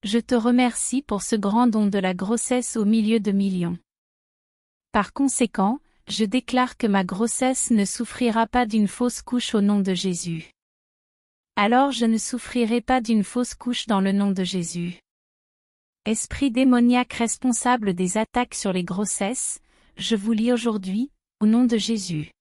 Je te remercie pour ce grand don de la grossesse au milieu de millions. Par conséquent, je déclare que ma grossesse ne souffrira pas d'une fausse couche au nom de Jésus. Alors je ne souffrirai pas d'une fausse couche dans le nom de Jésus. Esprit démoniaque responsable des attaques sur les grossesses, je vous lis aujourd'hui, au nom de Jésus.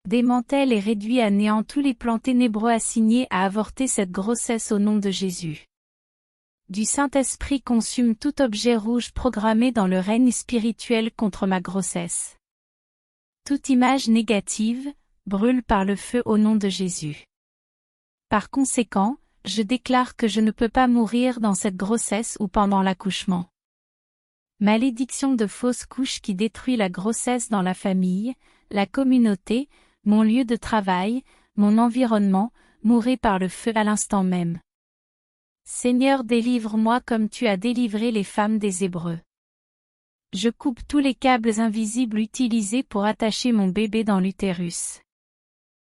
Démantèle et réduis à néant tous les plans ténébreux assignés à avorter cette grossesse au nom de Jésus. Du Saint-Esprit consume tout objet rouge programmé dans le règne spirituel contre ma grossesse. Toute image négative, brûle par le feu au nom de Jésus. Par conséquent, je déclare que je ne peux pas mourir dans cette grossesse ou pendant l'accouchement. Malédiction de fausse couche qui détruit la grossesse dans la famille, la communauté, mon lieu de travail, mon environnement, mourrez par le feu à l'instant même. Seigneur, délivre-moi comme tu as délivré les femmes des Hébreux. Je coupe tous les câbles invisibles utilisés pour attacher mon bébé dans l'utérus.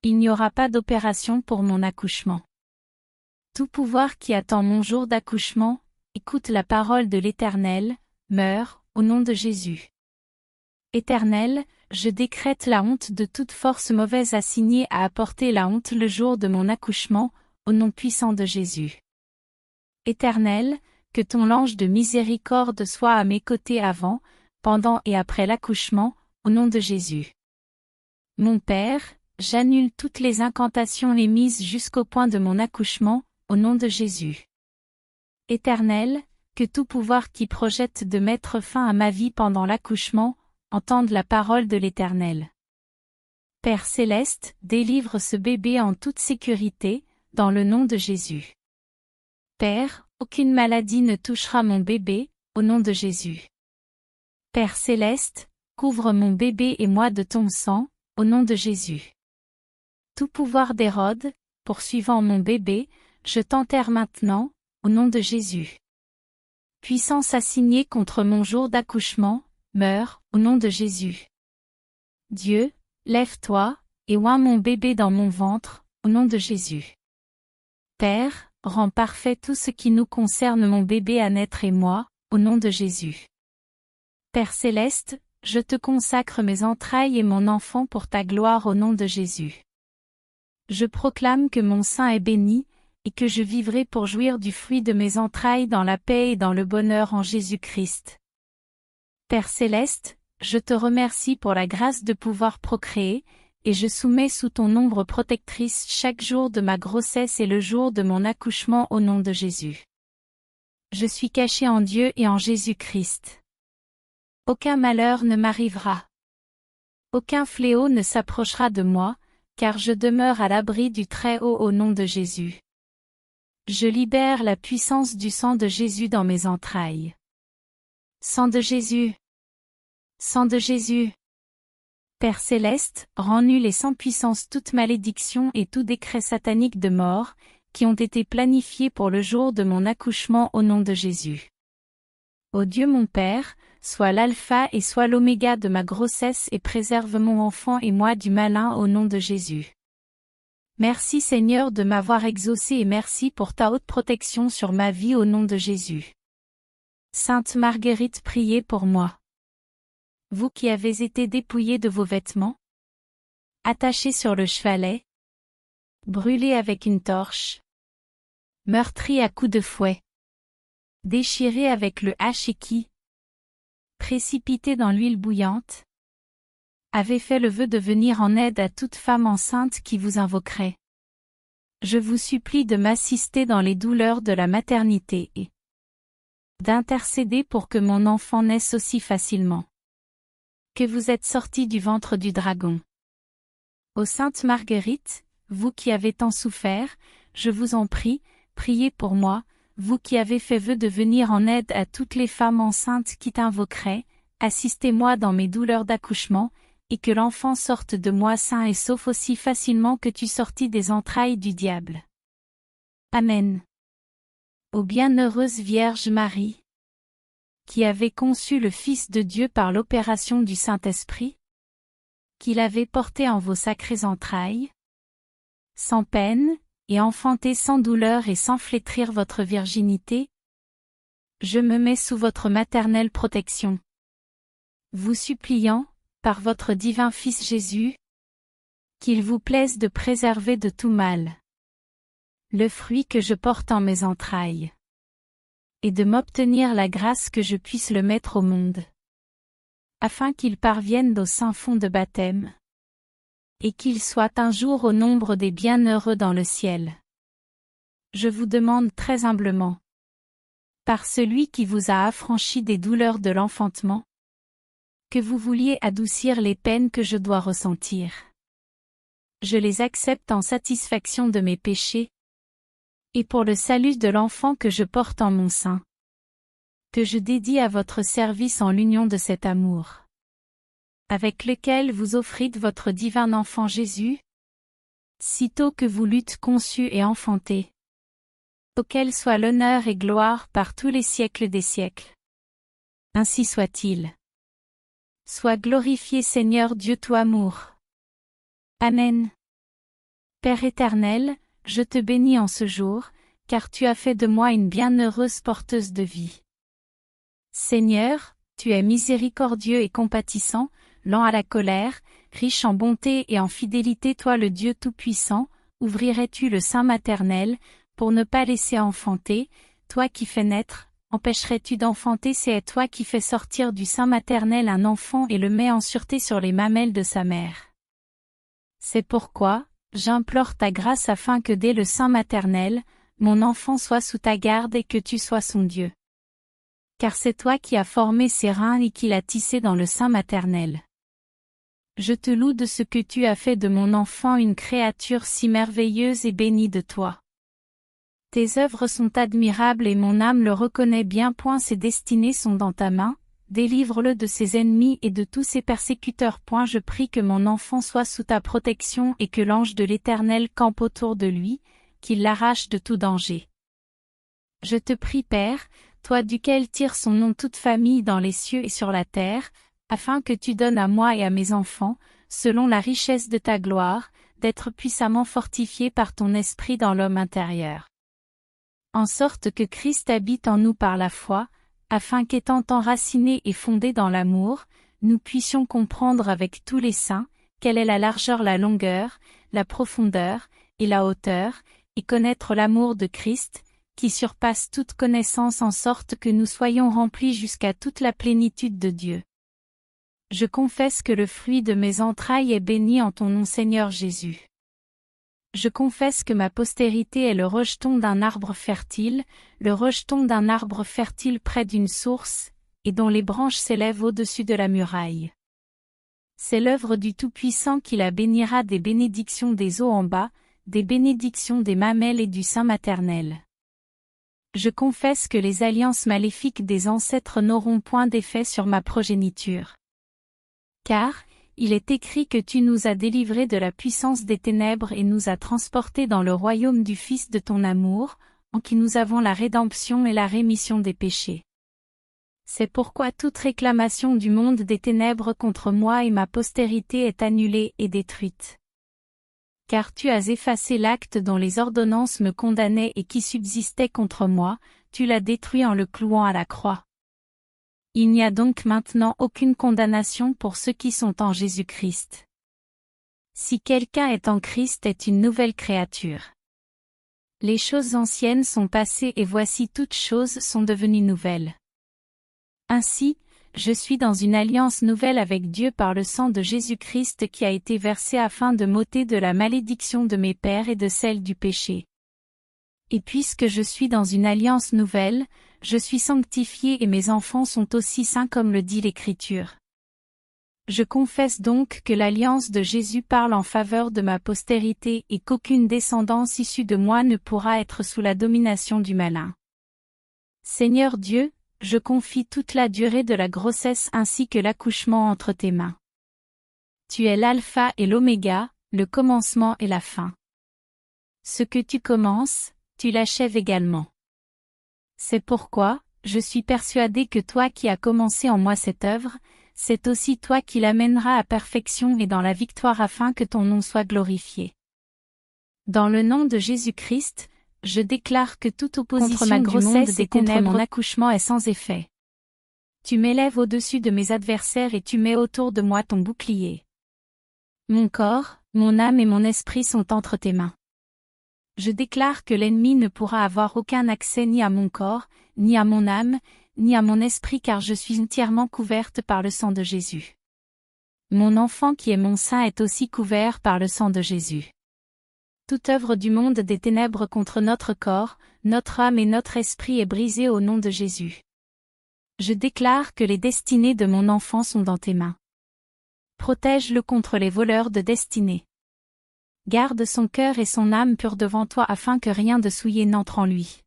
Il n'y aura pas d'opération pour mon accouchement. Tout pouvoir qui attend mon jour d'accouchement, écoute la parole de l'Éternel, meurt, au nom de Jésus. Éternel, je décrète la honte de toute force mauvaise assignée à apporter la honte le jour de mon accouchement, au nom puissant de Jésus. Éternel, que ton ange de miséricorde soit à mes côtés avant, pendant et après l'accouchement, au nom de Jésus. Mon Père, j'annule toutes les incantations émises jusqu'au point de mon accouchement, au nom de Jésus. Éternel, que tout pouvoir qui projette de mettre fin à ma vie pendant l'accouchement, entende la parole de l'Éternel. Père céleste, délivre ce bébé en toute sécurité, dans le nom de Jésus. Père, aucune maladie ne touchera mon bébé, au nom de Jésus. Père céleste, couvre mon bébé et moi de ton sang, au nom de Jésus. Tout pouvoir d'Hérode, poursuivant mon bébé, je t'enterre maintenant, au nom de Jésus. Puissance assignée contre mon jour d'accouchement, meurs, au nom de Jésus. Dieu, lève-toi, et oins mon bébé dans mon ventre, au nom de Jésus. Père, rends parfait tout ce qui nous concerne mon bébé à naître et moi, au nom de Jésus. Père céleste, je te consacre mes entrailles et mon enfant pour ta gloire au nom de Jésus. Je proclame que mon sein est béni, et que je vivrai pour jouir du fruit de mes entrailles dans la paix et dans le bonheur en Jésus-Christ. Père céleste, je te remercie pour la grâce de pouvoir procréer, et je soumets sous ton ombre protectrice chaque jour de ma grossesse et le jour de mon accouchement au nom de Jésus. Je suis caché en Dieu et en Jésus-Christ. Aucun malheur ne m'arrivera. Aucun fléau ne s'approchera de moi, car je demeure à l'abri du Très-Haut au nom de Jésus. Je libère la puissance du sang de Jésus dans mes entrailles. Sang de Jésus. Sang de Jésus. Père céleste, rends nul et sans puissance toute malédiction et tout décret satanique de mort, qui ont été planifiés pour le jour de mon accouchement au nom de Jésus. Ô Dieu mon Père, sois l'alpha et sois l'oméga de ma grossesse et préserve mon enfant et moi du malin au nom de Jésus. Merci Seigneur de m'avoir exaucé et merci pour ta haute protection sur ma vie au nom de Jésus. Sainte Marguerite, priez pour moi. Vous qui avez été dépouillés de vos vêtements, attachés sur le chevalet, brûlés avec une torche, meurtris à coups de fouet, déchirés avec le hache et qui, précipités dans l'huile bouillante, avez fait le vœu de venir en aide à toute femme enceinte qui vous invoquerait. Je vous supplie de m'assister dans les douleurs de la maternité et d'intercéder pour que mon enfant naisse aussi facilement que vous êtes sortis du ventre du dragon. Ô Sainte Marguerite, vous qui avez tant souffert, je vous en prie, priez pour moi, vous qui avez fait vœu de venir en aide à toutes les femmes enceintes qui t'invoqueraient, assistez-moi dans mes douleurs d'accouchement, et que l'enfant sorte de moi sain et sauf aussi facilement que tu sortis des entrailles du diable. Amen. Ô bienheureuse Vierge Marie, qui avait conçu le Fils de Dieu par l'opération du Saint-Esprit, qui l'avait porté en vos sacrées entrailles, sans peine, et enfanté sans douleur et sans flétrir votre virginité, Je me mets sous votre maternelle protection. Vous suppliant, par votre divin Fils Jésus, qu'il vous plaise de préserver de tout mal le fruit que je porte en mes entrailles, et de m'obtenir la grâce que je puisse le mettre au monde, afin qu'il parvienne au saint fond de baptême, et qu'il soit un jour au nombre des bienheureux dans le ciel. Je vous demande très humblement, par celui qui vous a affranchi des douleurs de l'enfantement, que vous vouliez adoucir les peines que je dois ressentir. Je les accepte en satisfaction de mes péchés, et pour le salut de l'enfant que je porte en mon sein, que je dédie à votre service en l'union de cet amour, avec lequel vous offrîtes votre divin enfant Jésus, sitôt que vous l'eûtes conçu et enfanté, auquel soit l'honneur et gloire par tous les siècles des siècles. Ainsi soit-il. Sois glorifié Seigneur Dieu tout amour. Amen. Père éternel, je te bénis en ce jour, car tu as fait de moi une bienheureuse porteuse de vie. Seigneur, tu es miséricordieux et compatissant, lent à la colère, riche en bonté et en fidélité, toi le Dieu Tout-Puissant, ouvrirais-tu le sein maternel, pour ne pas laisser enfanter, toi qui fais naître, empêcherais-tu d'enfanter? C'est toi qui fais sortir du sein maternel un enfant et le mets en sûreté sur les mamelles de sa mère. C'est pourquoi, j'implore ta grâce afin que dès le sein maternel, mon enfant soit sous ta garde et que tu sois son Dieu. Car c'est toi qui as formé ses reins et qui l'as tissé dans le sein maternel. Je te loue de ce que tu as fait de mon enfant une créature si merveilleuse et bénie de toi. Tes œuvres sont admirables et mon âme le reconnaît bien. Ses destinées sont dans ta main, délivre-le de ses ennemis et de tous ses persécuteurs. Je prie que mon enfant soit sous ta protection et que l'ange de l'Éternel campe autour de lui, qu'il l'arrache de tout danger. Je te prie Père, toi duquel tire son nom toute famille dans les cieux et sur la terre, afin que tu donnes à moi et à mes enfants, selon la richesse de ta gloire, d'être puissamment fortifiés par ton esprit dans l'homme intérieur. En sorte que Christ habite en nous par la foi, afin qu'étant enracinés et fondés dans l'amour, nous puissions comprendre avec tous les saints, quelle est la largeur, la longueur, la profondeur, et la hauteur, et connaître l'amour de Christ, qui surpasse toute connaissance en sorte que nous soyons remplis jusqu'à toute la plénitude de Dieu. Je confesse que le fruit de mes entrailles est béni en ton nom Seigneur Jésus. Je confesse que ma postérité est le rejeton d'un arbre fertile, le rejeton d'un arbre fertile près d'une source, et dont les branches s'élèvent au-dessus de la muraille. C'est l'œuvre du Tout-Puissant qui la bénira des bénédictions des eaux en bas, des bénédictions des mamelles et du sein maternel. Je confesse que les alliances maléfiques des ancêtres n'auront point d'effet sur ma progéniture. Car, il est écrit que tu nous as délivrés de la puissance des ténèbres et nous as transportés dans le royaume du Fils de ton amour, en qui nous avons la rédemption et la rémission des péchés. C'est pourquoi toute réclamation du monde des ténèbres contre moi et ma postérité est annulée et détruite. Car tu as effacé l'acte dont les ordonnances me condamnaient et qui subsistait contre moi, tu l'as détruit en le clouant à la croix. Il n'y a donc maintenant aucune condamnation pour ceux qui sont en Jésus-Christ. Si quelqu'un est en Christ est une nouvelle créature. Les choses anciennes sont passées et voici toutes choses sont devenues nouvelles. Ainsi, je suis dans une alliance nouvelle avec Dieu par le sang de Jésus-Christ qui a été versé afin de m'ôter de la malédiction de mes pères et de celle du péché. Et puisque je suis dans une alliance nouvelle, je suis sanctifié et mes enfants sont aussi saints comme le dit l'Écriture. Je confesse donc que l'alliance de Jésus parle en faveur de ma postérité et qu'aucune descendance issue de moi ne pourra être sous la domination du malin. Seigneur Dieu, je confie toute la durée de la grossesse ainsi que l'accouchement entre tes mains. Tu es l'alpha et l'oméga, le commencement et la fin. Ce que tu commences, tu l'achèves également. C'est pourquoi, je suis persuadé que toi qui as commencé en moi cette œuvre, c'est aussi toi qui l'amèneras à perfection et dans la victoire afin que ton nom soit glorifié. Dans le nom de Jésus-Christ, je déclare que toute opposition contre ma grossesse et contre mon accouchement est sans effet. Tu m'élèves au-dessus de mes adversaires et tu mets autour de moi ton bouclier. Mon corps, mon âme et mon esprit sont entre tes mains. Je déclare que l'ennemi ne pourra avoir aucun accès ni à mon corps, ni à mon âme, ni à mon esprit car je suis entièrement couverte par le sang de Jésus. Mon enfant qui est mon sein est aussi couvert par le sang de Jésus. Toute œuvre du monde des ténèbres contre notre corps, notre âme et notre esprit est brisée au nom de Jésus. Je déclare que les destinées de mon enfant sont dans tes mains. Protège-le contre les voleurs de destinée. Garde son cœur et son âme purs devant toi afin que rien de souillé n'entre en lui.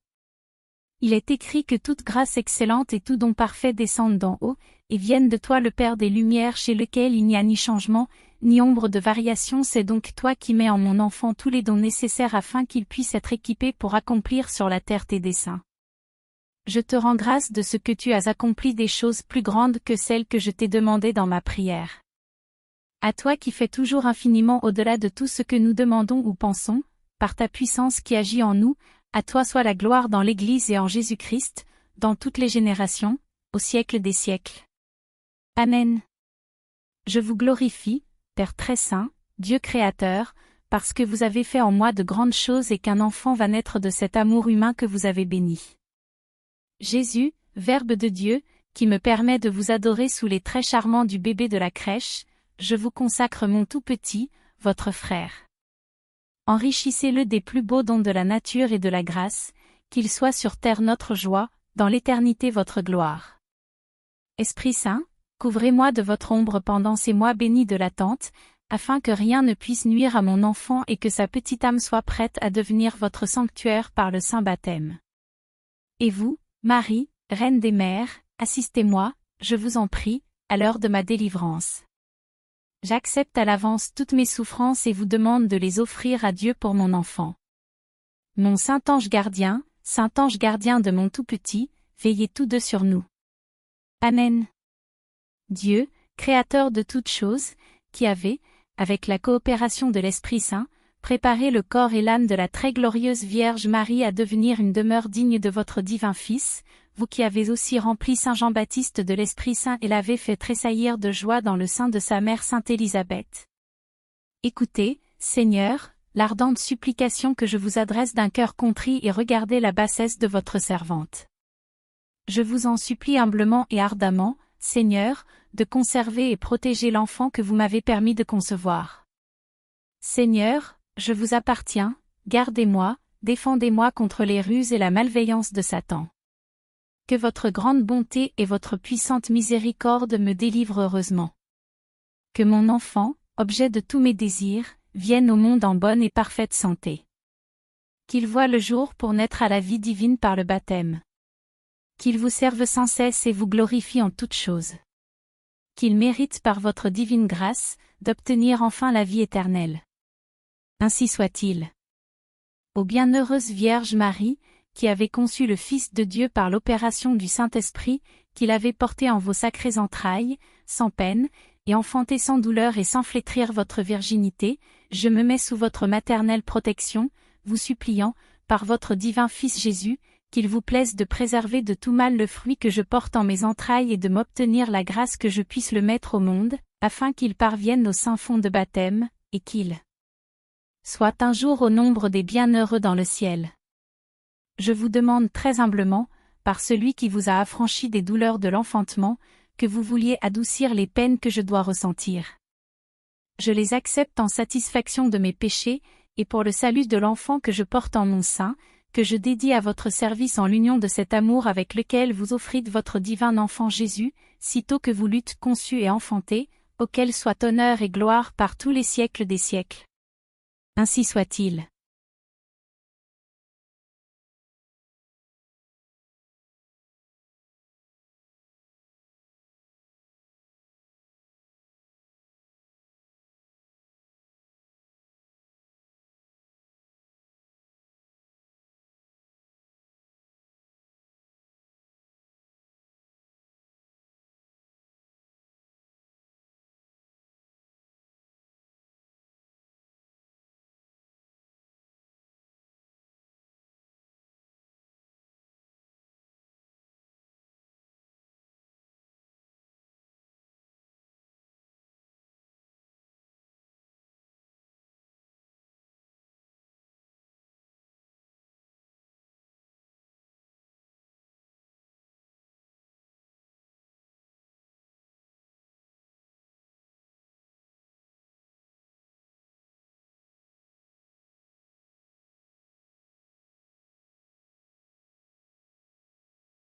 Il est écrit que toute grâce excellente et tout don parfait descendent d'en haut, et viennent de toi le Père des Lumières chez lequel il n'y a ni changement, ni ombre de variation. C'est donc toi qui mets en mon enfant tous les dons nécessaires afin qu'il puisse être équipé pour accomplir sur la terre tes desseins. Je te rends grâce de ce que tu as accompli des choses plus grandes que celles que je t'ai demandées dans ma prière. À toi qui fais toujours infiniment au-delà de tout ce que nous demandons ou pensons, par ta puissance qui agit en nous, à toi soit la gloire dans l'Église et en Jésus-Christ, dans toutes les générations, au siècle des siècles. Amen. Je vous glorifie, Père très saint, Dieu créateur, parce que vous avez fait en moi de grandes choses et qu'un enfant va naître de cet amour humain que vous avez béni. Jésus, Verbe de Dieu, qui me permet de vous adorer sous les traits charmants du bébé de la crèche, je vous consacre mon tout petit, votre frère. Enrichissez-le des plus beaux dons de la nature et de la grâce, qu'il soit sur terre notre joie, dans l'éternité votre gloire. Esprit Saint, couvrez-moi de votre ombre pendant ces mois bénis de l'attente, afin que rien ne puisse nuire à mon enfant et que sa petite âme soit prête à devenir votre sanctuaire par le saint baptême. Et vous, Marie, Reine des mères, assistez-moi, je vous en prie, à l'heure de ma délivrance. J'accepte à l'avance toutes mes souffrances et vous demande de les offrir à Dieu pour mon enfant. Mon saint ange gardien de mon tout-petit, veillez tous deux sur nous. Amen. Dieu, Créateur de toutes choses, qui avez, avec la coopération de l'Esprit Saint, préparé le corps et l'âme de la très glorieuse Vierge Marie à devenir une demeure digne de votre divin Fils, vous qui avez aussi rempli Saint Jean-Baptiste de l'Esprit Saint et l'avez fait tressaillir de joie dans le sein de sa mère Sainte Élisabeth. Écoutez, Seigneur, l'ardente supplication que je vous adresse d'un cœur contrit et regardez la bassesse de votre servante. Je vous en supplie humblement et ardemment, Seigneur, de conserver et protéger l'enfant que vous m'avez permis de concevoir. Seigneur, je vous appartiens, gardez-moi, défendez-moi contre les ruses et la malveillance de Satan. Que votre grande bonté et votre puissante miséricorde me délivrent heureusement. Que mon enfant, objet de tous mes désirs, vienne au monde en bonne et parfaite santé. Qu'il voie le jour pour naître à la vie divine par le baptême. Qu'il vous serve sans cesse et vous glorifie en toutes choses. Qu'il mérite par votre divine grâce, d'obtenir enfin la vie éternelle. Ainsi soit-il. Ô bienheureuse Vierge Marie, qui avez conçu le Fils de Dieu par l'opération du Saint-Esprit, qui l'avez porté en vos sacrées entrailles, sans peine, et enfanté sans douleur et sans flétrir votre virginité, je me mets sous votre maternelle protection, vous suppliant, par votre divin Fils Jésus, qu'il vous plaise de préserver de tout mal le fruit que je porte en mes entrailles et de m'obtenir la grâce que je puisse le mettre au monde, afin qu'il parvienne au saint fond de baptême, et qu'il soit un jour au nombre des bienheureux dans le ciel. Je vous demande très humblement, par celui qui vous a affranchi des douleurs de l'enfantement, que vous vouliez adoucir les peines que je dois ressentir. Je les accepte en satisfaction de mes péchés, et pour le salut de l'enfant que je porte en mon sein, que je dédie à votre service en l'union de cet amour avec lequel vous offrîtes votre divin enfant Jésus, sitôt que vous l'eûtes conçu et enfanté, auquel soit honneur et gloire par tous les siècles des siècles. Ainsi soit-il.